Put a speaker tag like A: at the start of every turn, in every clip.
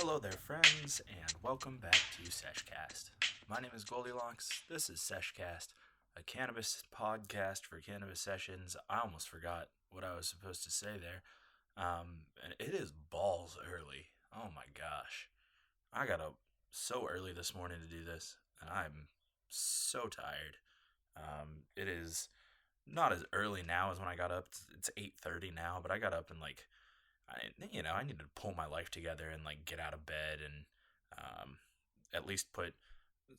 A: Hello there, friends, and welcome back to Seshcast. My name is GLDLX. This is Seshcast, a cannabis podcast for cannabis sessions. I almost forgot what I was supposed to say there. And it is balls early. Oh my gosh. I got up so early this morning to do this, and I'm so tired. It is not as early now as when I got up. It's 8:30 now, but I got up and I need to pull my life together and get out of bed and at least put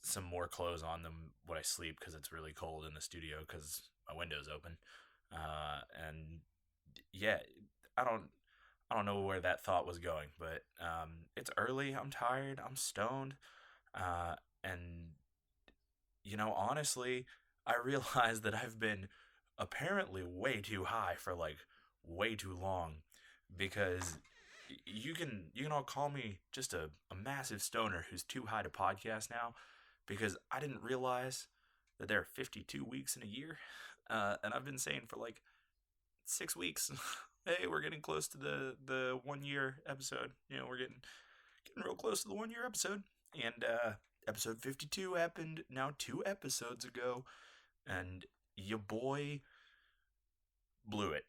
A: some more clothes on than what I sleep because it's really cold in the studio because my window's open. And yeah, I don't know where that thought was going, but it's early. I'm tired. I'm stoned, and honestly, I realized that I've been apparently way too high for way too long because you can all call me just a massive stoner who's too high to podcast now because I didn't realize that there are 52 weeks in a year, and I've been saying for 6 weeks, hey, we're getting close to the 1 year episode. We're getting real close to the 1 year episode, and episode 52 happened now 2 episodes ago, and your boy blew it.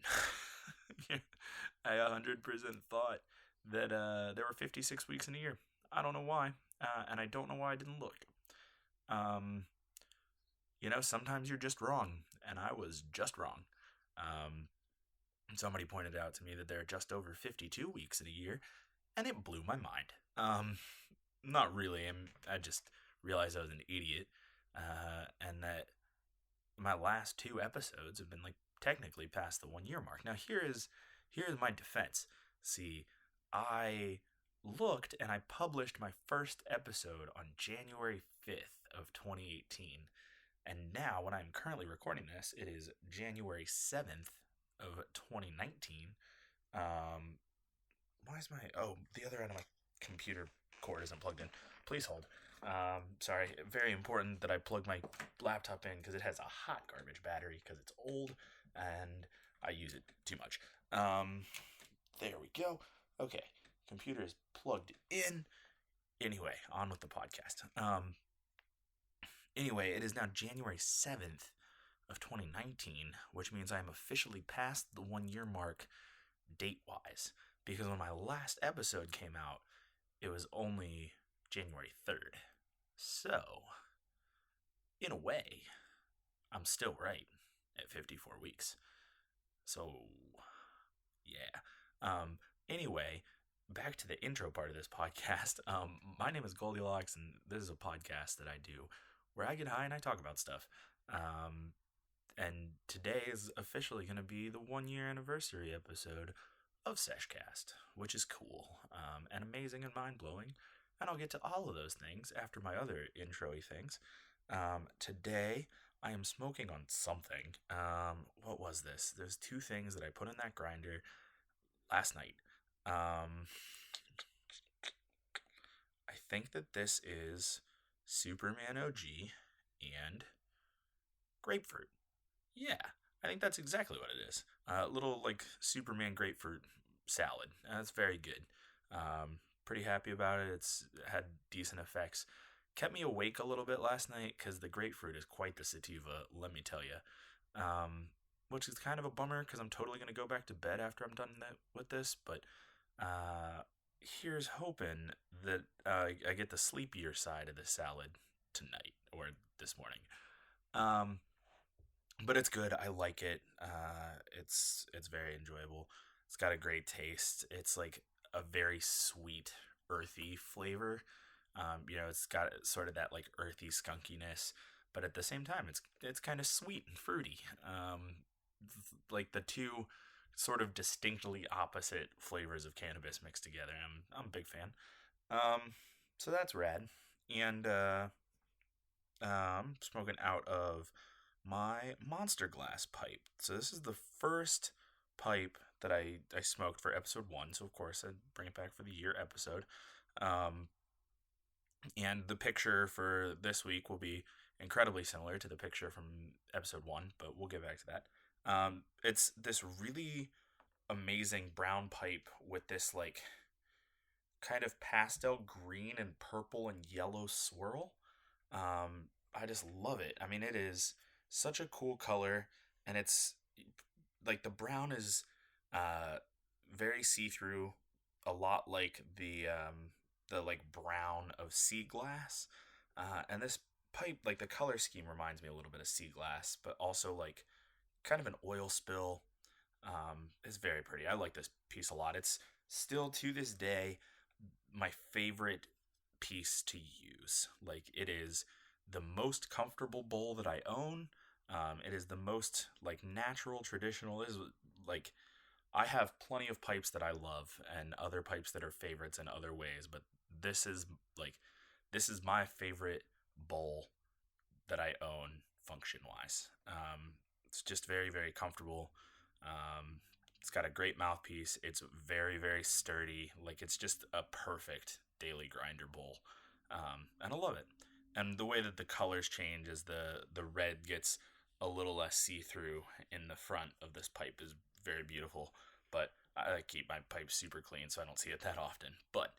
A: I 100% thought that there were 56 weeks in a year. I don't know why, and I don't know why I didn't look. Sometimes you're just wrong, and I was just wrong. Somebody pointed out to me that there are just over 52 weeks in a year, and it blew my mind. Not really. I just realized I was an idiot, and that my last 2 episodes have been technically past the 1 year mark. Now here's my defense. See, I looked and I published my first episode on January 5th of 2018. And now when I'm currently recording this, it is January 7th of 2019. The other end of my computer cord isn't plugged in. Please hold. Sorry, very important that I plug my laptop in because it has a hot garbage battery because it's old and I use it too much. There we go. Okay, computer is plugged in. Anyway, on with the podcast. Anyway, it is now January 7th of 2019, which means I'm officially past the 1 year mark date-wise. Because when my last episode came out, it was only January 3rd. So, in a way, I'm still right at 54 weeks. So, yeah. Anyway, back to the intro part of this podcast. My name is GLDLX, and this is a podcast that I do where I get high and I talk about stuff. And today is officially going to be the 1 year anniversary episode of Seshcast, which is cool, and amazing and mind-blowing. And I'll get to all of those things after my other intro-y things. Today, I am smoking on something. What was this? There's 2 things that I put in that grinder last night. I think that this is Superman OG and grapefruit. Yeah, I think that's exactly what it is. Little Superman grapefruit salad. That's very good. Pretty happy about it. It's had decent effects. Kept me awake a little bit last night because the grapefruit is quite the sativa, let me tell you. Which is kind of a bummer because I'm totally going to go back to bed after I'm done with this. But here's hoping that I get the sleepier side of the salad tonight or this morning. But it's good. I like it. It's very enjoyable. It's got a great taste. It's a very sweet, earthy flavor. It's got sort of that earthy skunkiness, but at the same time, it's kind of sweet and fruity. The 2 sort of distinctly opposite flavors of cannabis mixed together. I'm a big fan. So that's rad. And smoking out of my Monster Glass pipe. So this is the first pipe that I smoked for episode 1. So of course I'd bring it back for the year episode. And the picture for this week will be incredibly similar to the picture from episode 1, but we'll get back to that. It's this really amazing brown pipe with this kind of pastel green and purple and yellow swirl. I just love it. I mean, it is such a cool color, and it's like the brown is uh, very see through, a lot like the like brown of sea glass. And this pipe, like the color scheme, reminds me a little bit of sea glass, but also like kind of an oil spill. It's very pretty. I like this piece a lot. It's still to this day my favorite piece to use. Like, it is the most comfortable bowl that I own. It is the most like natural, traditional. It is like, I have plenty of pipes that I love and other pipes that are favorites in other ways, but this is like, this is my favorite bowl that I own function wise. It's just very, very comfortable. Um, it's got a great mouthpiece. It's very, very sturdy. Like, it's just a perfect daily grinder bowl. And I love it. And the way that the colors change as the red gets a little less see through in the front of this pipe is very beautiful. But I keep my pipe super clean, so I don't see it that often. But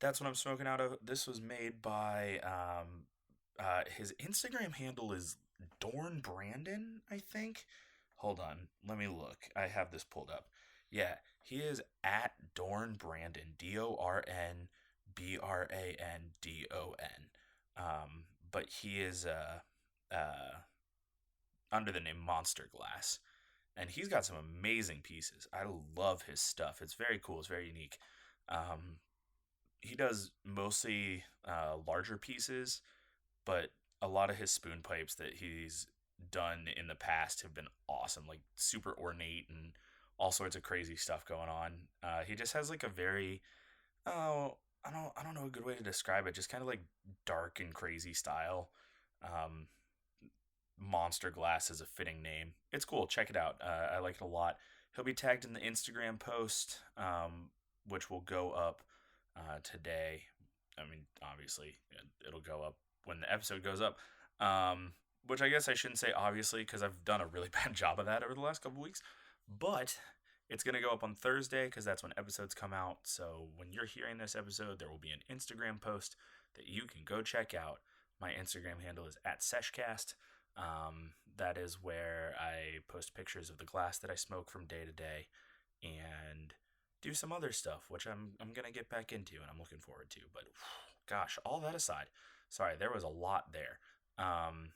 A: that's what I'm smoking out of. This was made by his Instagram handle is Dorn Brandon, I think. Hold on, let me look. I have this pulled up. Yeah, he is at Dorn Brandon, DornBrandon. But he is under the name Monster Glass, and he's got some amazing pieces. I love his stuff. It's very cool. It's very unique. Um, he does mostly larger pieces, but a lot of his spoon pipes that he's done in the past have been awesome, like super ornate and all sorts of crazy stuff going on. He just has like a very, oh, I don't know a good way to describe it. Just kind of like dark and crazy style. Um, Monster Glass is a fitting name. It's cool. Check it out. I like it a lot. He'll be tagged in the Instagram post, which will go up today. I mean, obviously, it'll go up when the episode goes up. Which I guess I shouldn't say obviously, because I've done a really bad job of that over the last couple weeks. But it's going to go up on Thursday because that's when episodes come out. So when you're hearing this episode, there will be an Instagram post that you can go check out. My Instagram handle is at Seshcast. That is where I post pictures of the glass that I smoke from day to day and do some other stuff, which I'm gonna get back into and I'm looking forward to. But gosh, all that aside, sorry, there was a lot there. I'm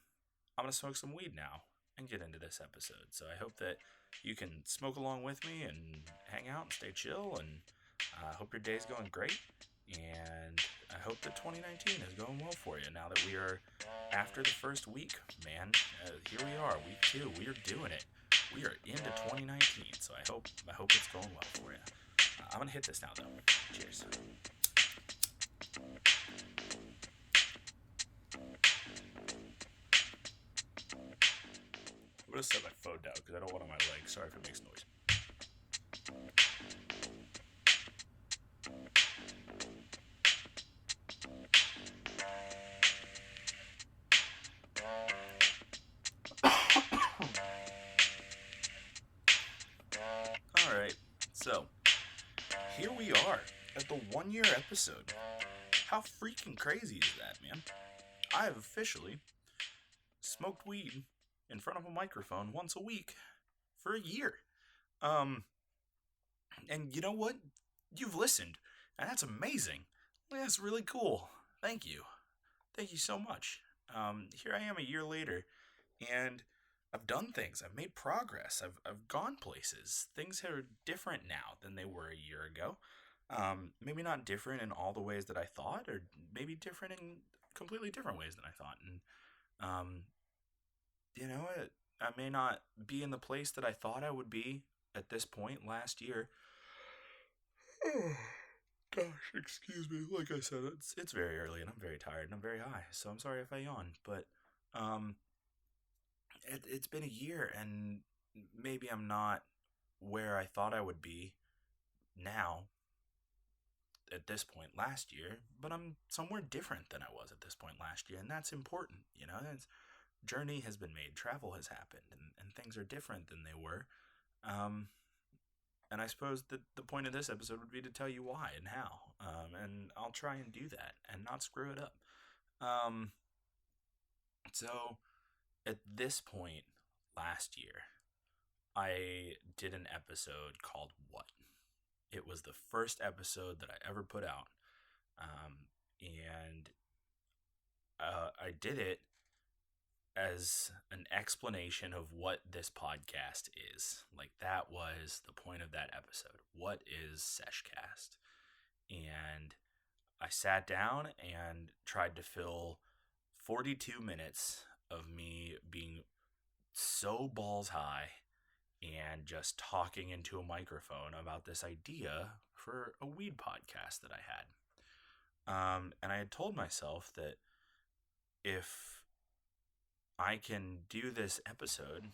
A: gonna smoke some weed now and get into this episode. So I hope that you can smoke along with me and hang out and stay chill. And I hope your day's going great. And I hope that 2019 is going well for you now that we are after the first week, man. Here we are, week 2. We are doing it. We are into 2019, so I hope it's going well for you. I'm gonna hit this now, though. Cheers. I'm gonna set my phone down because I don't want it on my leg. Sorry if it makes noise. Alright, so here we are at the 1-year episode. How freaking crazy is that, man? I have officially smoked weed in front of a microphone once a week for a year. And you know what? You've listened, and that's amazing. That's really cool. Thank you. Thank you so much. Here I am a year later, and I've done things. I've made progress. I've gone places. Things are different now than they were a year ago. Maybe not different in all the ways that I thought, or maybe different in completely different ways than I thought. And you know, I may not be in the place that I thought I would be at this point last year. Oh, gosh, excuse me. Like I said, it's very early and I'm very tired and I'm very high, so I'm sorry if I yawn. But it's been a year and maybe I'm not where I thought I would be now at this point last year, but I'm somewhere different than I was at this point last year, and that's important. You know, journey has been made, travel has happened, and things are different than they were. Um, And I suppose that the point of this episode would be to tell you why and how. And I'll try and do that and not screw it up. Um, so at this point last year, I did an episode called What? It was the first episode that I ever put out. And I did it as an explanation of what this podcast is. Like, that was the point of that episode. What is Seshcast? And I sat down and tried to fill 42 minutes of me being so balls high and just talking into a microphone about this idea for a weed podcast that I had. And I had told myself that if I can do this episode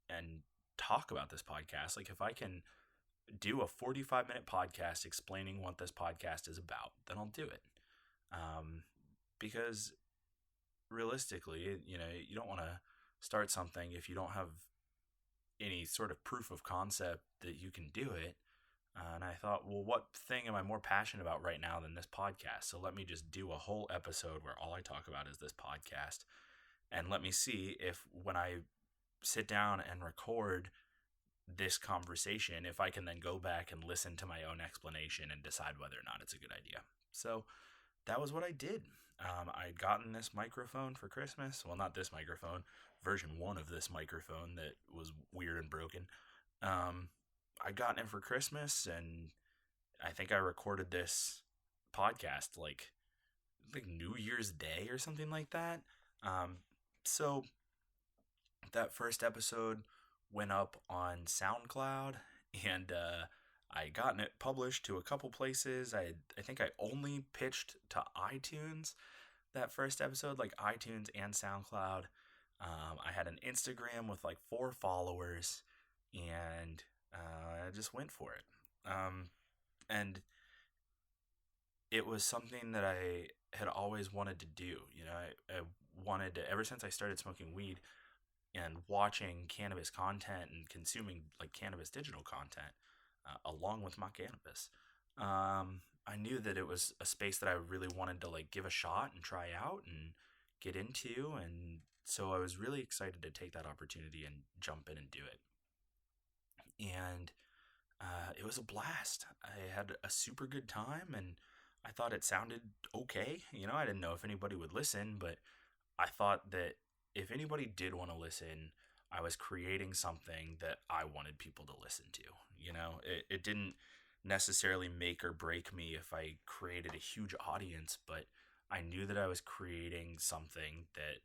A: and talk about this podcast, like if I can do a 45-minute podcast explaining what this podcast is about, then I'll do it. Because realistically, you don't want to start something if you don't have any sort of proof of concept that you can do it. And I thought, well, what thing am I more passionate about right now than this podcast? So let me just do a whole episode where all I talk about is this podcast. And let me see if when I sit down and record this conversation, if I can then go back and listen to my own explanation and decide whether or not it's a good idea. So that was what I did. I had gotten this microphone for Christmas. Well, not this microphone, version 1 of this microphone that was weird and broken. I got it for Christmas, and I think I recorded this podcast like New Year's Day or something like that. So that first episode went up on SoundCloud, and I gotten it published to a couple places. I think I only pitched to iTunes that first episode, like iTunes and SoundCloud. I had an Instagram with like 4 followers, and I just went for it. And it was something that I had always wanted to do. I wanted to, ever since I started smoking weed and watching cannabis content and consuming like cannabis digital content along with my cannabis. I knew that it was a space that I really wanted to like give a shot and try out and get into. And so I was really excited to take that opportunity and jump in and do it. And it was a blast. I had a super good time, and I thought it sounded okay. I didn't know if anybody would listen, but I thought that if anybody did want to listen, I was creating something that I wanted people to listen to. It didn't necessarily make or break me if I created a huge audience, but I knew that I was creating something that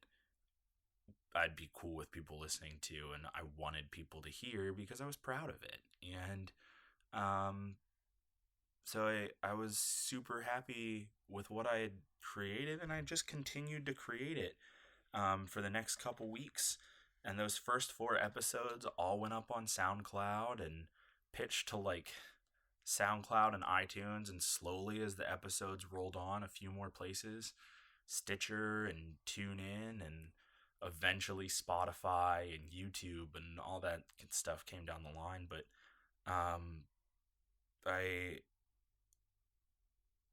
A: I'd be cool with people listening to, and I wanted people to hear because I was proud of it. And so I was super happy with what I had created, and I just continued to create it for the next couple weeks. And those first 4 episodes all went up on SoundCloud and pitched to like SoundCloud and iTunes, and slowly as the episodes rolled on, a few more places, Stitcher and TuneIn, and eventually Spotify and YouTube and all that stuff came down the line. But I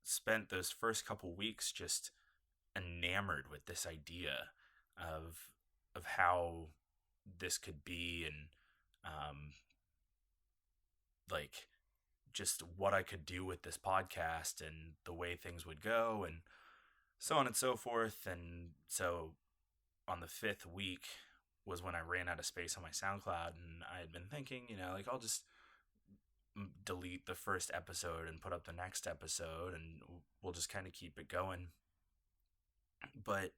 A: spent those first couple weeks just enamored with this idea of how this could be, and like just what I could do with this podcast and the way things would go and so on and so forth. And so on the 5th week was when I ran out of space on my SoundCloud, and I had been thinking, like I'll just delete the first episode and put up the next episode, and we'll just kind of keep it going. But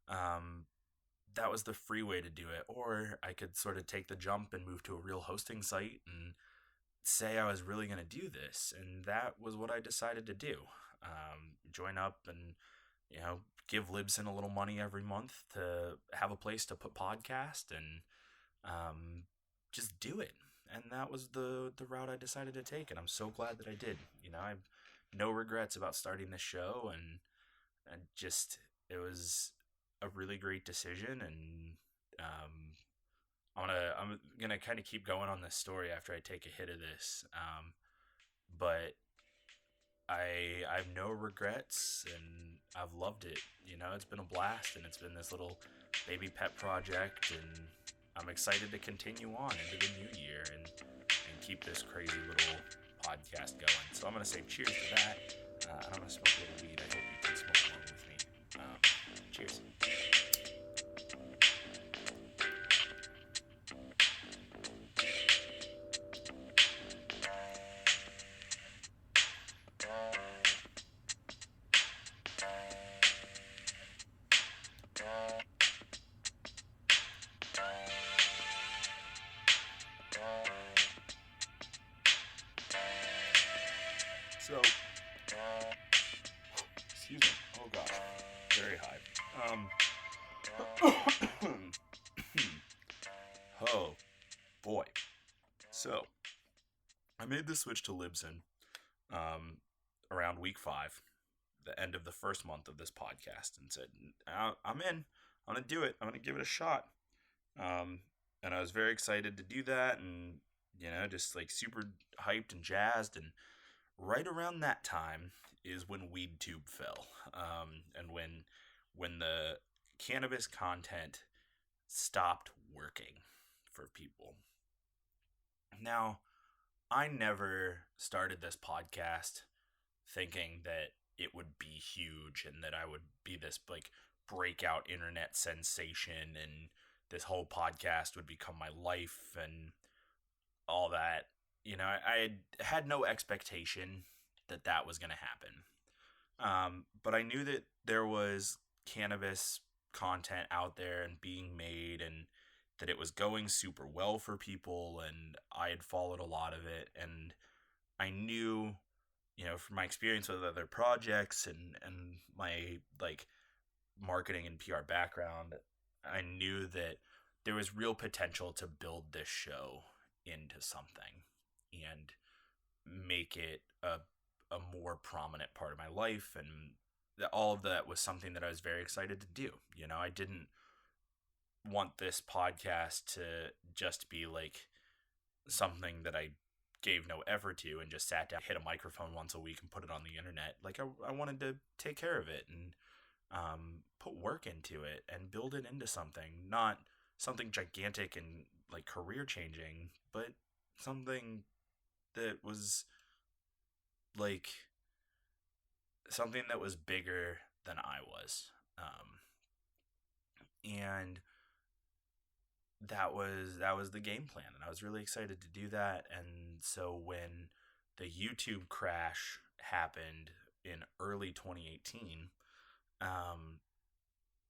A: that was the free way to do it. Or I could sort of take the jump and move to a real hosting site and say I was really going to do this. And that was what I decided to do. Join up and, give Libsyn a little money every month to have a place to put podcast, and just do it. And that was the route I decided to take. And I'm so glad that I did. I have no regrets about starting this show, and just, it was a really great decision. And I'm gonna kind of keep going on this story after I take a hit of this. But I have no regrets, and I've loved it. It's been a blast, and it's been this little baby pet project, and I'm excited to continue on into the new year and keep this crazy little podcast going. So I'm gonna say cheers to that. And I'm gonna smoke a little weed. I hope you can smoke along with me. Cheers. So, excuse me. Oh gosh, very high. Oh boy. So, I made the switch to Libsyn around week 5, the end of the first month of this podcast, and said, I'm in. I'm going to do it. I'm going to give it a shot. And I was very excited to do that, and, just like super hyped and jazzed. And right around that time is when WeedTube fell. And when the cannabis content stopped working for people. Now, I never started this podcast thinking that it would be huge and that I would be this like breakout internet sensation and this whole podcast would become my life and all that. I had no expectation that that was going to happen. But I knew that there was cannabis content out there and being made, and that it was going super well for people, and I had followed a lot of it, and I knew, from my experience with other projects and my like marketing and PR background, I knew that there was real potential to build this show into something and make it a more prominent part of my life, and all of that was something that I was very excited to do. I didn't want this podcast to just be like something that I gave no effort to and just sat down, hit a microphone once a week and put it on the internet. Like I wanted to take care of it and put work into it and build it into something, not something gigantic and like career changing, but something that was like something that was bigger than I was. And that was the game plan, and I was really excited to do that. And so when the YouTube crash happened in early 2018,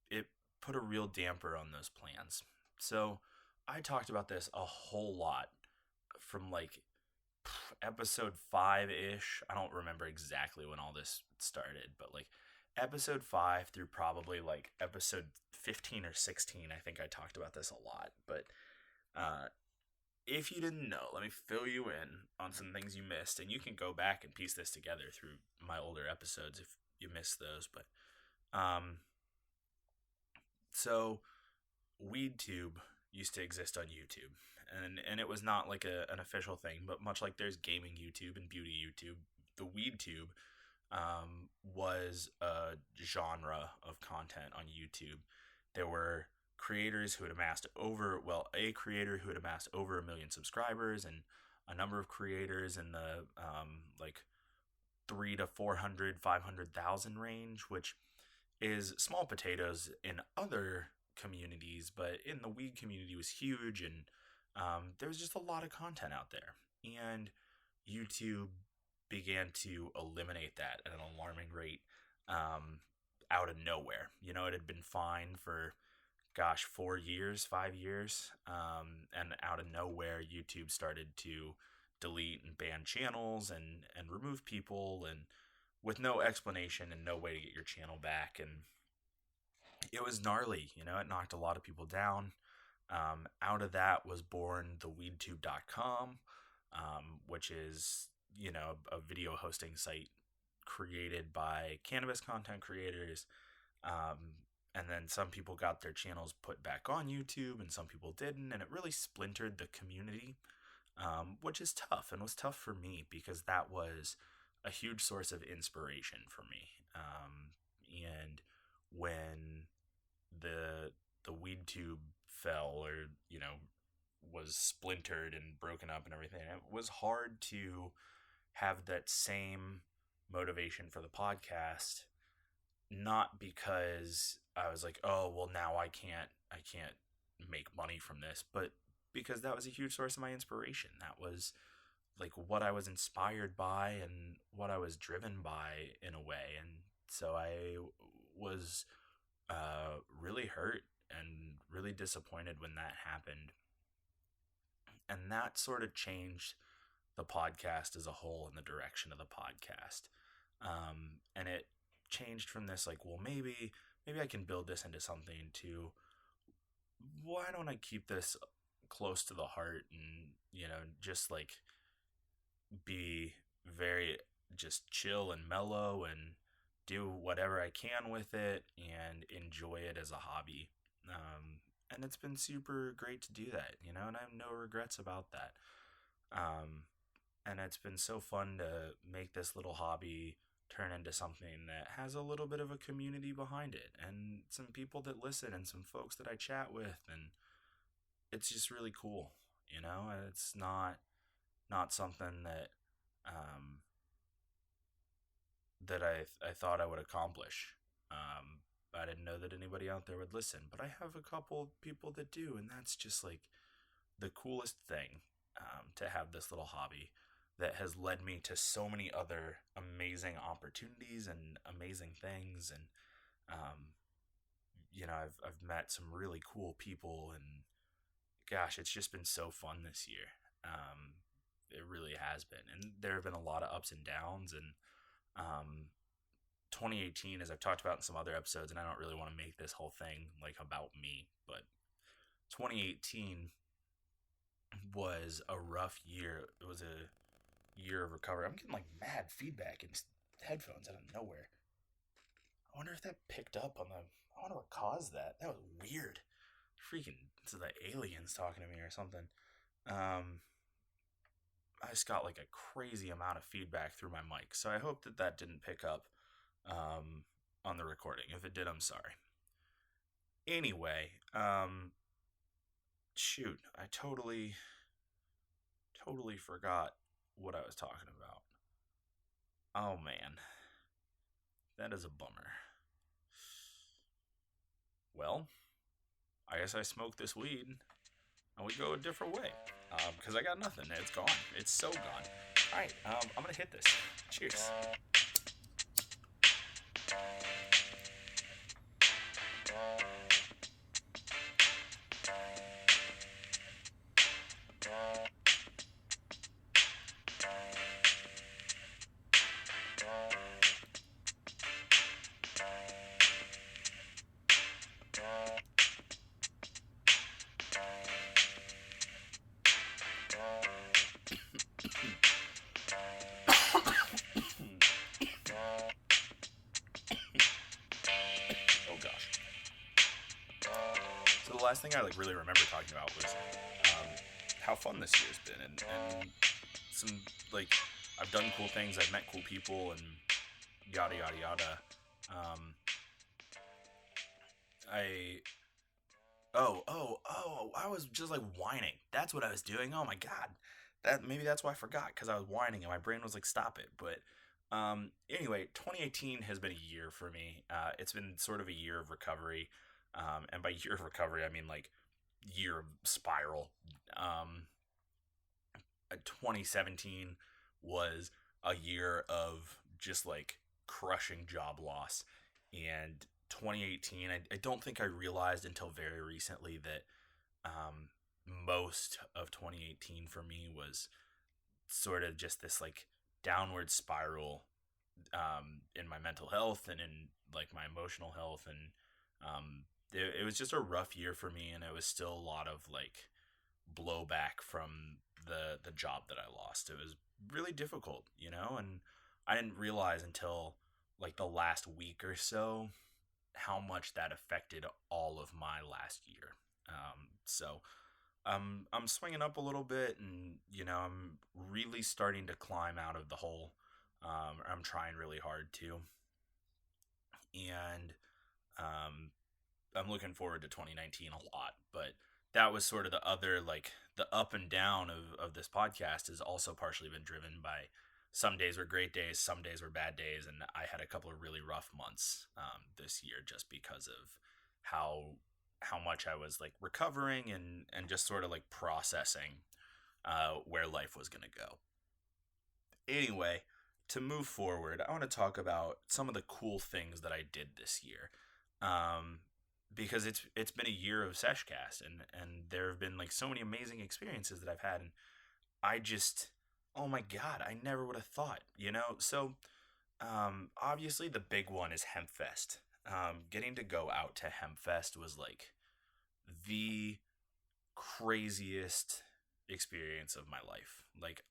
A: it put a real damper on those plans. So I talked about this a whole lot from like episode 5-ish. I don't remember exactly when all this started, but like episode 5 through probably like episode 15 or 16, I think I talked about this a lot. But if you didn't know, let me fill you in on some things you missed, and you can go back and piece this together through my older episodes if you missed those. But so WeedTube used to exist on YouTube, and it was not like an official thing, but much like there's gaming YouTube and beauty YouTube, the WeedTube was a genre of content on YouTube. There were creators who had amassed a creator who had amassed over 1 million subscribers, and a number of creators in the like 3 to 400, 500,000 range, which is small potatoes in other communities, but in the weed community was huge, and there was just a lot of content out there. And YouTube began to eliminate that at an alarming rate out of nowhere. It had been fine for, 4 years, 5 years, and out of nowhere, YouTube started to delete and ban channels and remove people, and with no explanation and no way to get your channel back. And it was gnarly. It knocked a lot of people down. Out of that was born the weedtube.com, which is, a video hosting site created by cannabis content creators. and then some people got their channels put back on YouTube and some people didn't, and it really splintered the community, which is tough, and was tough for me because that was a huge source of inspiration for me. And when the the weed tube fell, or was splintered and broken up and everything, it was hard to have that same motivation for the podcast, not because I was like, oh well, now I can't make money from this, but because that was a huge source of my inspiration. That was like what I was inspired by and what I was driven by in a way. And so I was really hurt and really disappointed when that happened. And that sort of changed the podcast as a whole and the direction of the podcast. And it changed from this like, well, maybe I can build this into something, to why don't I keep this close to the heart and just like be very just chill and mellow and do whatever I can with it and enjoy it as a hobby. And it's been super great to do that, and I have no regrets about that. And it's been so fun to make this little hobby turn into something that has a little bit of a community behind it, and some people that listen, and some folks that I chat with, and it's just really cool. It's not something that um, I thought I would accomplish. I didn't know that anybody out there would listen, but I have a couple people that do, and that's just like the coolest thing, to have this little hobby that has led me to so many other amazing opportunities and amazing things. And I've met some really cool people, and gosh, it's just been so fun this year. It really has been, and there have been a lot of ups and downs. And 2018, as I've talked about in some other episodes, and I don't really want to make this whole thing like about me, but 2018 was a rough year. It was a year of recovery. I'm getting like mad feedback in headphones out of nowhere. I wonder if that picked up on the. I wonder what caused that. That was weird. Freaking, this is the aliens talking to me or something. I just got like a crazy amount of feedback through my mic, so I hope that didn't pick up on the recording. If it did, I'm sorry. Anyway, shoot, I totally forgot what I was talking about. Oh man, that is a bummer. Well, I guess I smoked this weed and we go a different way, because I got nothing. It's gone. It's so gone. All right, I'm gonna hit this. Cheers. The last thing I like really remember talking about was how fun this year's been, and some like I've done cool things, I've met cool people, and yada yada yada. I I was just like whining. That's what I was doing. Oh my god, that's why I forgot, because I was whining and my brain was like, stop it. But anyway, 2018 has been a year for me. It's been sort of a year of recovery. And by year of recovery, I mean like year of spiral. 2017 was a year of just like crushing job loss. And 2018, I don't think I realized until very recently that most of 2018 for me was sort of just this like downward spiral, in my mental health and in like my emotional health. And it was just a rough year for me, and it was still a lot of like blowback from the job that I lost. It was really difficult, and I didn't realize until like the last week or so how much that affected all of my last year. So I'm swinging up a little bit, and I'm really starting to climb out of the hole. I'm trying really hard to, and um, I'm looking forward to 2019 a lot. But that was sort of the other, like, the up and down of this podcast has also partially been driven by some days were great days, some days were bad days, and I had a couple of really rough months this year just because of how much I was like recovering and just sort of like processing where life was gonna go. Anyway, to move forward, I want to talk about some of the cool things that I did this year. Um, because it's been a year of Seshcast, and there have been like so many amazing experiences that I've had, and I just, oh my god, I never would have thought. So obviously the big one is Hempfest. Getting to go out to Hempfest was like the craziest experience of my life. Like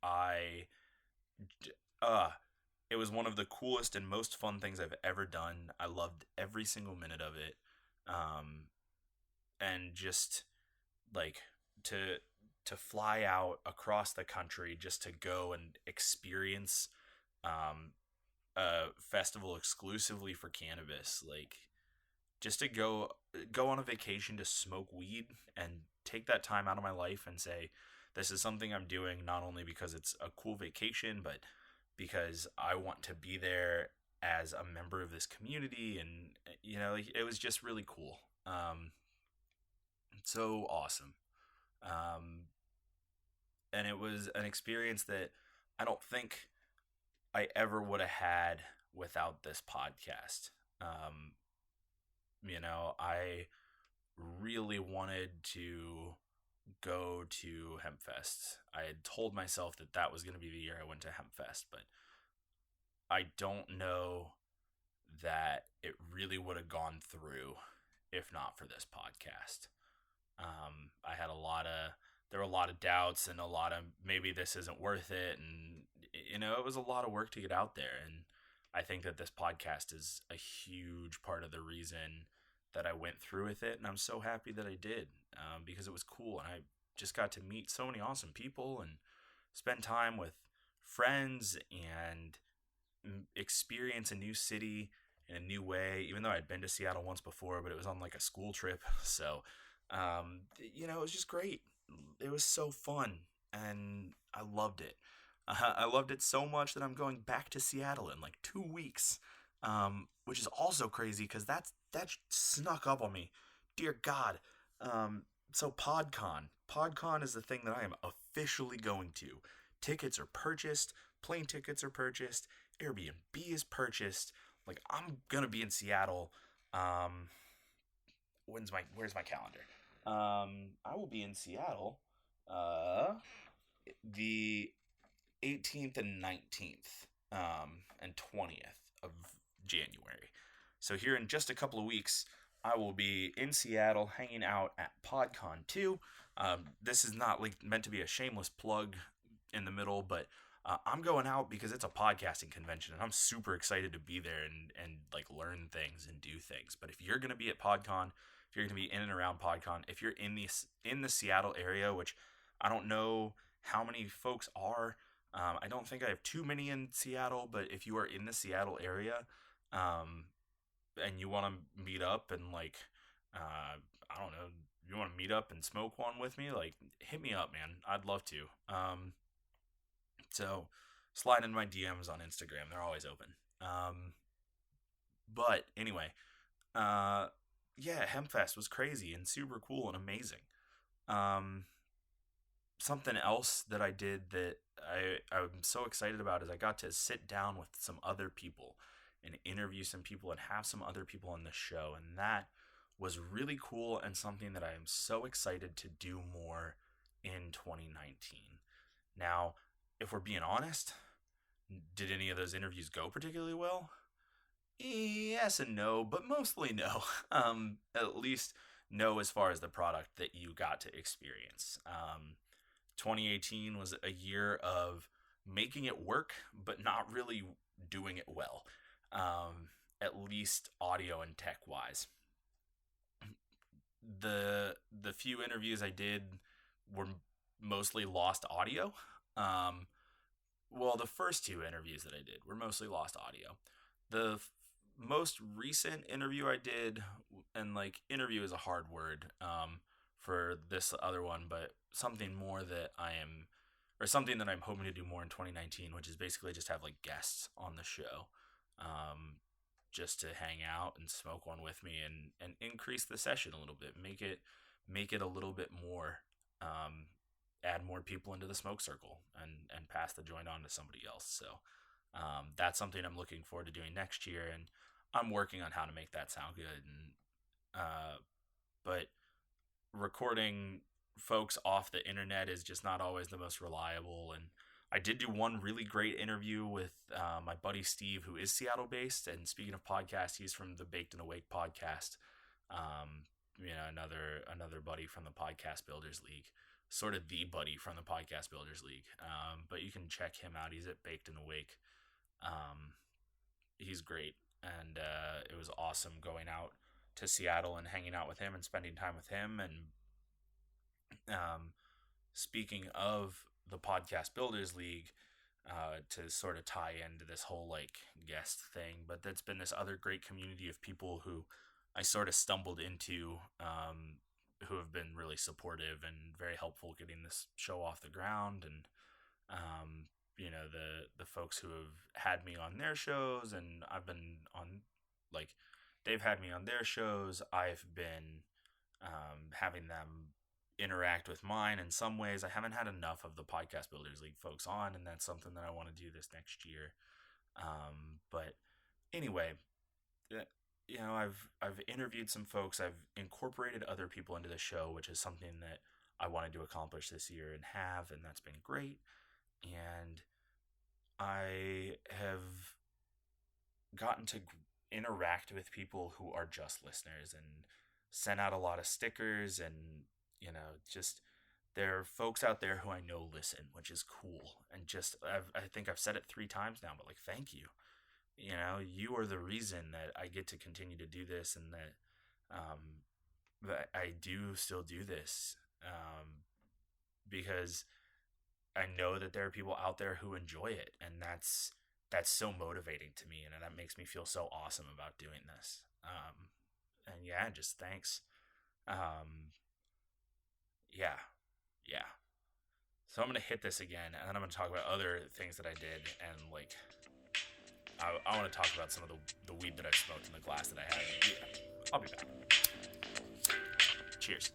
A: uh it was one of the coolest and most fun things I've ever done. I loved every single minute of it. Um and just like to fly out across the country just to go and experience um a festival exclusively for cannabis, like just to go on a vacation to smoke weed and take that time out of my life and say this is something I'm doing not only because it's a cool vacation, but because I want to be there as a member of this community. And like, it was just really cool. So awesome. um and it was an experience that I don't think I ever would have had without this podcast. um I really wanted to go to Hempfest. I had told myself that that was going to be the year I went to Hempfest, but I don't know that it really would have gone through if not for this podcast. I had there were a lot of doubts and a lot of maybe this isn't worth it, and it was a lot of work to get out there. And I think that this podcast is a huge part of the reason that I went through with it, and I'm so happy that I did, because it was cool, and I just got to meet so many awesome people and spend time with friends and experience a new city in a new way. Even though I'd been to Seattle once before, but it was on like a school trip, so it was just great. It was so fun, and I loved it. I loved it so much that I'm going back to Seattle in like 2 weeks, which is also crazy because that snuck up on me. Dear God. So PodCon is the thing that I am officially going to. Tickets are purchased, plane tickets are purchased, Airbnb is purchased. Like, I'm gonna be in Seattle. Where's my calendar? I will be in Seattle the 18th and 19th and 20th of January. So here in just a couple of weeks, I will be in Seattle hanging out at PodCon 2. This is not like meant to be a shameless plug in the middle, but I'm going out because it's a podcasting convention, and I'm super excited to be there and like learn things and do things. But if you're going to be at PodCon, if you're going to be in and around PodCon, if you're in the Seattle area, which I don't know how many folks are, I don't think I have too many in Seattle, but if you are in the Seattle area, and you want to meet up and like, I don't know, you want to meet up and smoke one with me, like, hit me up, man. I'd love to. So slide in my DMs on Instagram. They're always open. But anyway, yeah, Hempfest was crazy and super cool and amazing. Something else that I did that I'm so excited about is I got to sit down with some other people and interview some people and have some other people on the show. And that was really cool and something that I am so excited to do more in 2019. Now, if we're being honest, did any of those interviews go particularly well? Yes and no, but mostly no. At least no as far as the product that you got to experience. 2018 was a year of making it work, but not really doing it well. at least audio and tech wise. The few interviews I did were mostly lost audio. Um, well, the first two interviews that I did were mostly lost audio. The most recent interview I did, and like interview is a hard word for this other one, but something more that I am, or something that I'm hoping to do more in 2019, which is basically just have like guests on the show, um, just to hang out and smoke one with me and increase the session a little bit, make it a little bit more, um, add more people into the smoke circle and pass the joint on to somebody else. So that's something I'm looking forward to doing next year, and I'm working on how to make that sound good. And but recording folks off the internet is just not always the most reliable. And I did do one really great interview with my buddy Steve, who is Seattle based. And speaking of podcasts, he's from the Baked and Awake podcast. Another buddy from the Podcast Builders League, sort of the buddy from the Podcast Builders League. But you can check him out. He's at Baked and Awake. He's great, and it was awesome going out to Seattle and hanging out with him and spending time with him. And speaking of the Podcast Builders League, to sort of tie into this whole like guest thing, but that's been this other great community of people who I sort of stumbled into, who have been really supportive and very helpful getting this show off the ground. And the folks who have had me on their shows, and I've been on, like, they've had me on their shows. I've been having them interact with mine in some ways. I haven't had enough of the Podcast Builders League folks on, and that's something that I want to do this next year. But anyway, I've interviewed some folks. I've incorporated other people into the show, which is something that I wanted to accomplish this year and that's been great. And I have gotten to interact with people who are just listeners and sent out a lot of stickers, and just there are folks out there who I know listen, which is cool. And just I think I've said it 3 times now, but like, thank you. You are the reason that I get to continue to do this, and that I do still do this, because I know that there are people out there who enjoy it, and that's so motivating to me, and that makes me feel so awesome about doing this. And yeah, just thanks. Yeah. So I'm gonna hit this again, and then I'm gonna talk about other things that I did, and like, I want to talk about some of the weed that I smoked in the glass that I had. Yeah, I'll be back. Cheers.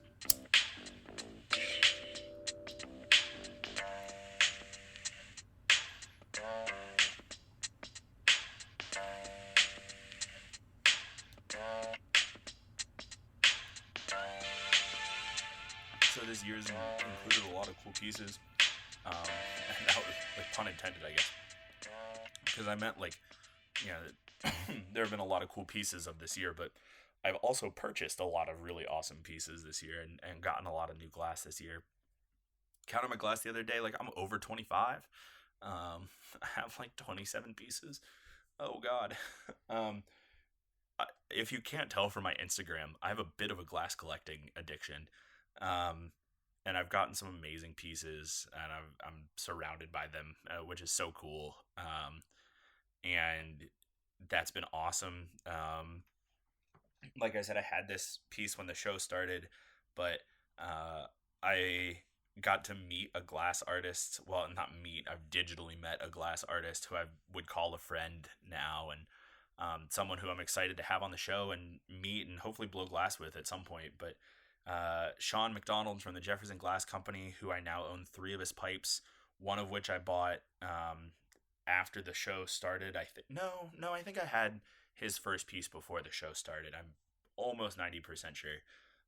A: So this year's included a lot of cool pieces, and that was like pun intended, I guess, because I meant like, there have been a lot of cool pieces of this year, but I've also purchased a lot of really awesome pieces this year, and gotten a lot of new glass this year. Counted my glass the other day, like I'm over 25. I have like 27 pieces. Oh God. If you can't tell from my Instagram, I have a bit of a glass collecting addiction. And I've gotten some amazing pieces, and I'm surrounded by them, which is so cool. And that's been awesome. Like I said, I had this piece when the show started, but I got to meet a glass artist. Well, not meet, I've digitally met a glass artist who I would call a friend now, and someone who I'm excited to have on the show and meet and hopefully blow glass with at some point. But Sean McDonald from the Jefferson Glass Company, who I now own 3 of his pipes, one of which I bought after the show started. I think I had his first piece before the show started. I'm almost 90% sure.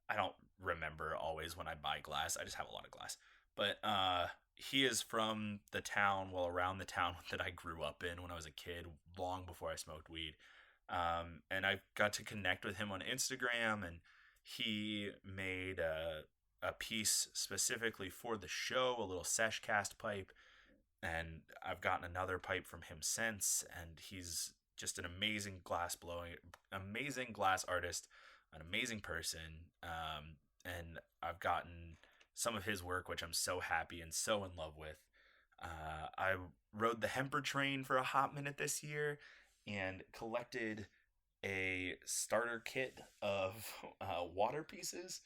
A: I don't remember always when I buy glass. I just have a lot of glass. But he is from the town, around the town that I grew up in when I was a kid, long before I smoked weed. And I got to connect with him on Instagram, and he made a piece specifically for the show, a little Sesh cast pipe. And I've gotten another pipe from him since, and he's just an amazing glass artist, an amazing person. And I've gotten some of his work, which I'm so happy and so in love with. I rode the Hemper train for a hot minute this year and collected a starter kit of water pieces,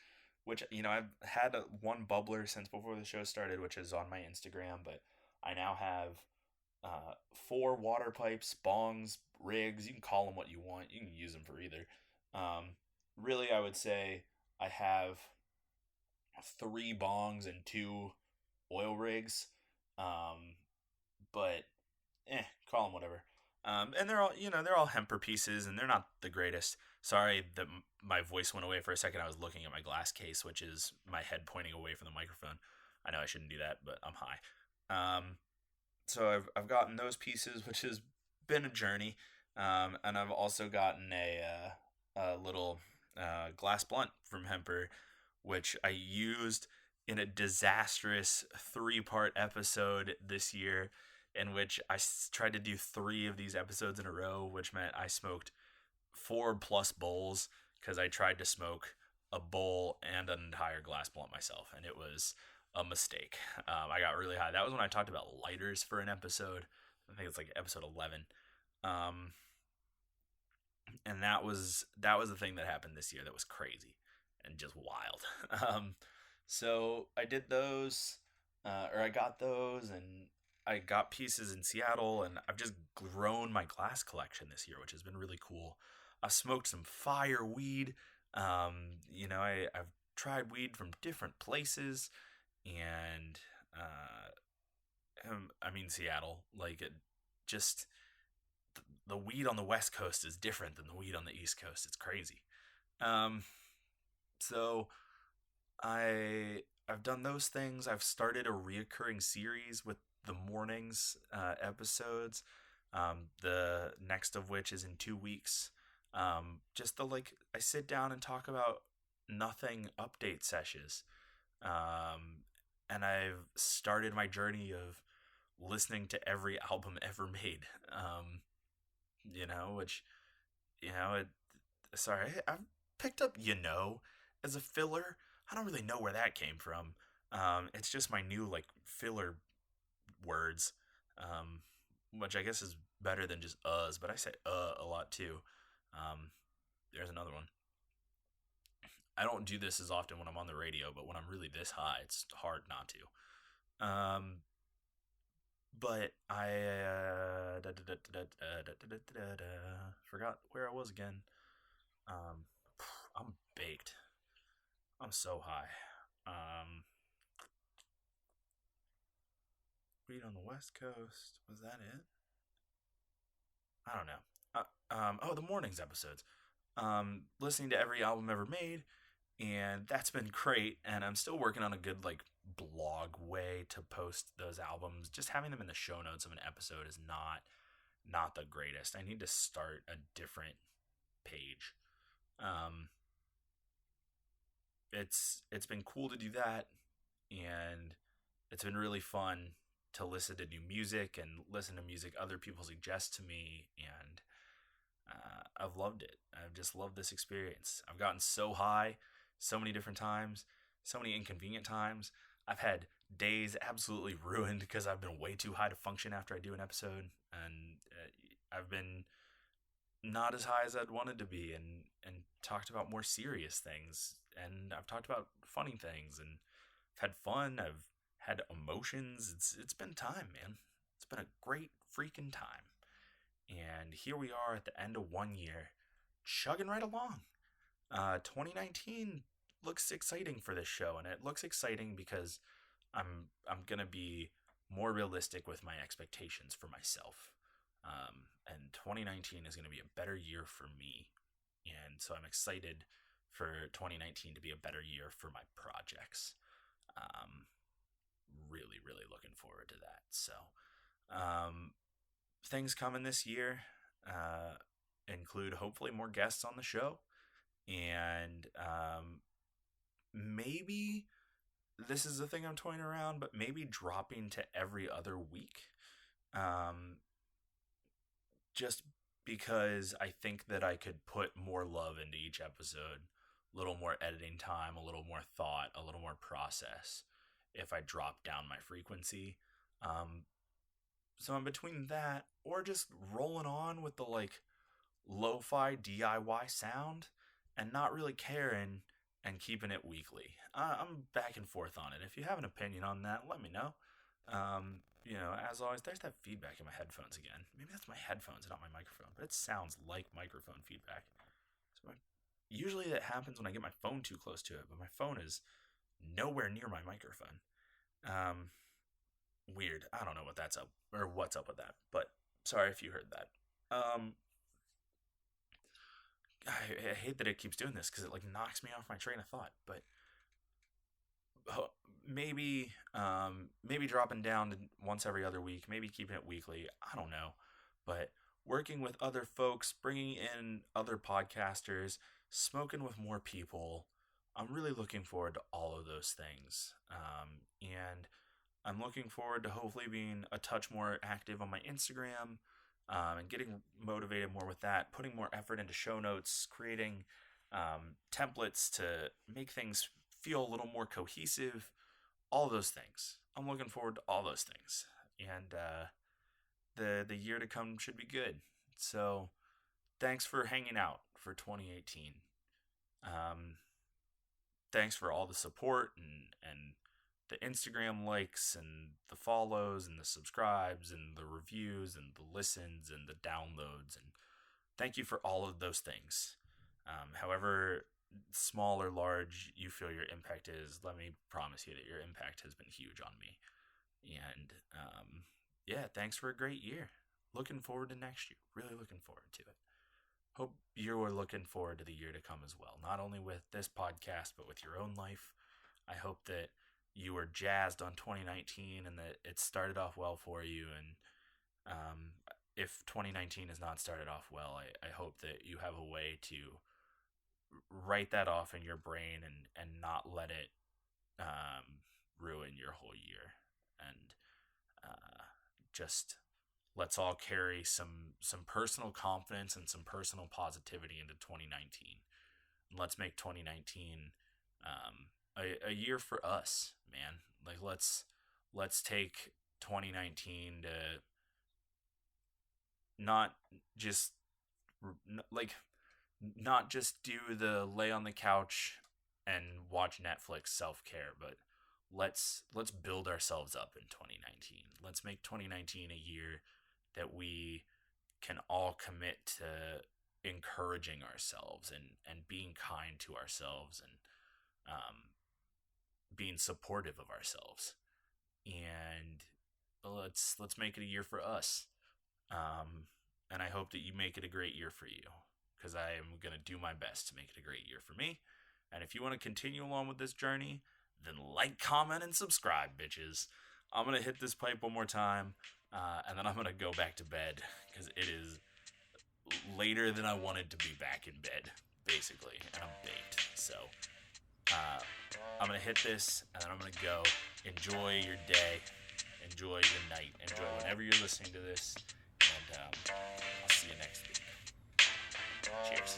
A: which, I've had one bubbler since before the show started, which is on my Instagram, but I now have four water pipes, bongs, rigs. You can call them what you want. You can use them for either. Um, really, I would say I have three bongs and two oil rigs. Um, but call them whatever. And they're all Hemper pieces, and they're not the greatest. Sorry that my voice went away for a second. I was looking at my glass case, which is my head pointing away from the microphone. I know I shouldn't do that, but I'm high. So I've gotten those pieces, which has been a journey. And I've also gotten a little glass blunt from Hemper, which I used in a disastrous 3-part episode this year, in which I tried to do 3 of these episodes in a row, which meant I smoked 4 plus bowls because I tried to smoke a bowl and an entire glass blunt myself, and it was a mistake. I got really high. That was when I talked about lighters for an episode. I think it's like episode 11. And that was the thing that happened this year that was crazy and just wild. So I did those, or I got those, and I got pieces in Seattle, and I've just grown my glass collection this year, which has been really cool. I've smoked some fire weed. I've tried weed from different places, and Seattle, like it just the weed on the West Coast is different than the weed on the East Coast. It's crazy. So I've done those things. I've started a reoccurring series with the mornings episodes. The next of which is in 2 weeks. I sit down and talk about nothing update sessions. And I've started my journey of listening to every album ever made. Which, I've picked up, as a filler. I don't really know where that came from. It's just my new, filler words, which I guess is better than just uhs, but I say a lot too. There's another one. I don't do this as often when I'm on the radio, but when I'm really this high, it's hard not to. But I forgot where I was again. I'm baked. I'm so high. Weed on the West Coast. Was that it? I don't know. The mornings episodes. Listening to every album ever made, and that's been great. And I'm still working on a good blog way to post those albums. Just having them in the show notes of an episode is not the greatest. I need to start a different page. It's been cool to do that, and it's been really fun to listen to new music and listen to music other people suggest to me, and I've loved it. I've just loved this experience. I've gotten so high so many different times, so many inconvenient times. I've had days absolutely ruined because I've been way too high to function after I do an episode, and I've been not as high as I'd wanted to be, and talked about more serious things, and I've talked about funny things, and I've had fun. I've had emotions. It's been time, man. It's been a great freaking time. And here we are at the end of 1 year, chugging right along. 2019 looks exciting for this show, and it looks exciting because I'm gonna be more realistic with my expectations for myself. And 2019 is gonna be a better year for me, and so I'm excited for 2019 to be a better year for my projects. Really, really looking forward to that. So, things coming this year include hopefully more guests on the show, and maybe this is the thing I'm toying around, but maybe dropping to every other week. Just because I think that I could put more love into each episode, a little more editing time, a little more thought, a little more process if I drop down my frequency. Um, so I'm between that or just rolling on with the lo-fi DIY sound and not really caring and keeping it weekly. I'm back and forth on it. If you have an opinion on that, let me know. As always, there's that feedback in my headphones again. Maybe that's my headphones, not my microphone, but it sounds like microphone feedback. Usually that happens when I get my phone too close to it, but my phone is nowhere near my microphone. Weird. I don't know what's up with that, but sorry if you heard that. I hate that it keeps doing this because it knocks me off my train of thought, but maybe dropping down to once every other week, maybe keeping it weekly. I don't know, but working with other folks, bringing in other podcasters, smoking with more people. I'm really looking forward to all of those things. And I'm looking forward to hopefully being a touch more active on my Instagram, and getting motivated more with that, putting more effort into show notes, creating templates to make things feel a little more cohesive, all those things. I'm looking forward to all those things. And the year to come should be good. So thanks for hanging out for 2018. Thanks for all the support and the Instagram likes and the follows and the subscribes and the reviews and the listens and the downloads. And thank you for all of those things. However small or large you feel your impact is, let me promise you that your impact has been huge on me. And thanks for a great year. Looking forward to next year. Really looking forward to it. Hope you are looking forward to the year to come as well. Not only with this podcast, but with your own life. I hope that you were jazzed on 2019 and that it started off well for you. And if 2019 has not started off well, I hope that you have a way to write that off in your brain and not let it ruin your whole year. And just let's all carry some personal confidence and some personal positivity into 2019. And let's make 2019 a year for us, man. Let's take 2019 to not just do the lay on the couch and watch Netflix self-care, but let's build ourselves up in 2019. Let's make 2019 a year that we can all commit to encouraging ourselves and being kind to ourselves and being supportive of ourselves. And let's make it a year for us. And I hope that you make it a great year for you, because I am going to do my best to make it a great year for me. And if you want to continue along with this journey, then like, comment, and subscribe, bitches. I'm going to hit this pipe one more time, and then I'm going to go back to bed, because it is later than I wanted to be back in bed, basically, and I'm baked. So I'm going to hit this, and then I'm going to go. Enjoy your day. Enjoy your night. Enjoy whenever you're listening to this, and I'll see you next week. Cheers.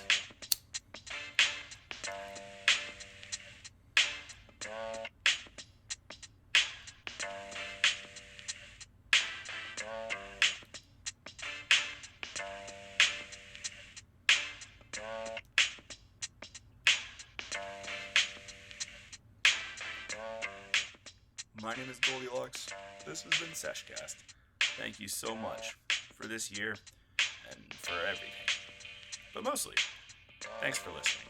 A: My name is GLDLX. This has been Seshcast. Thank you so much for this year and for everything. But mostly, thanks for listening.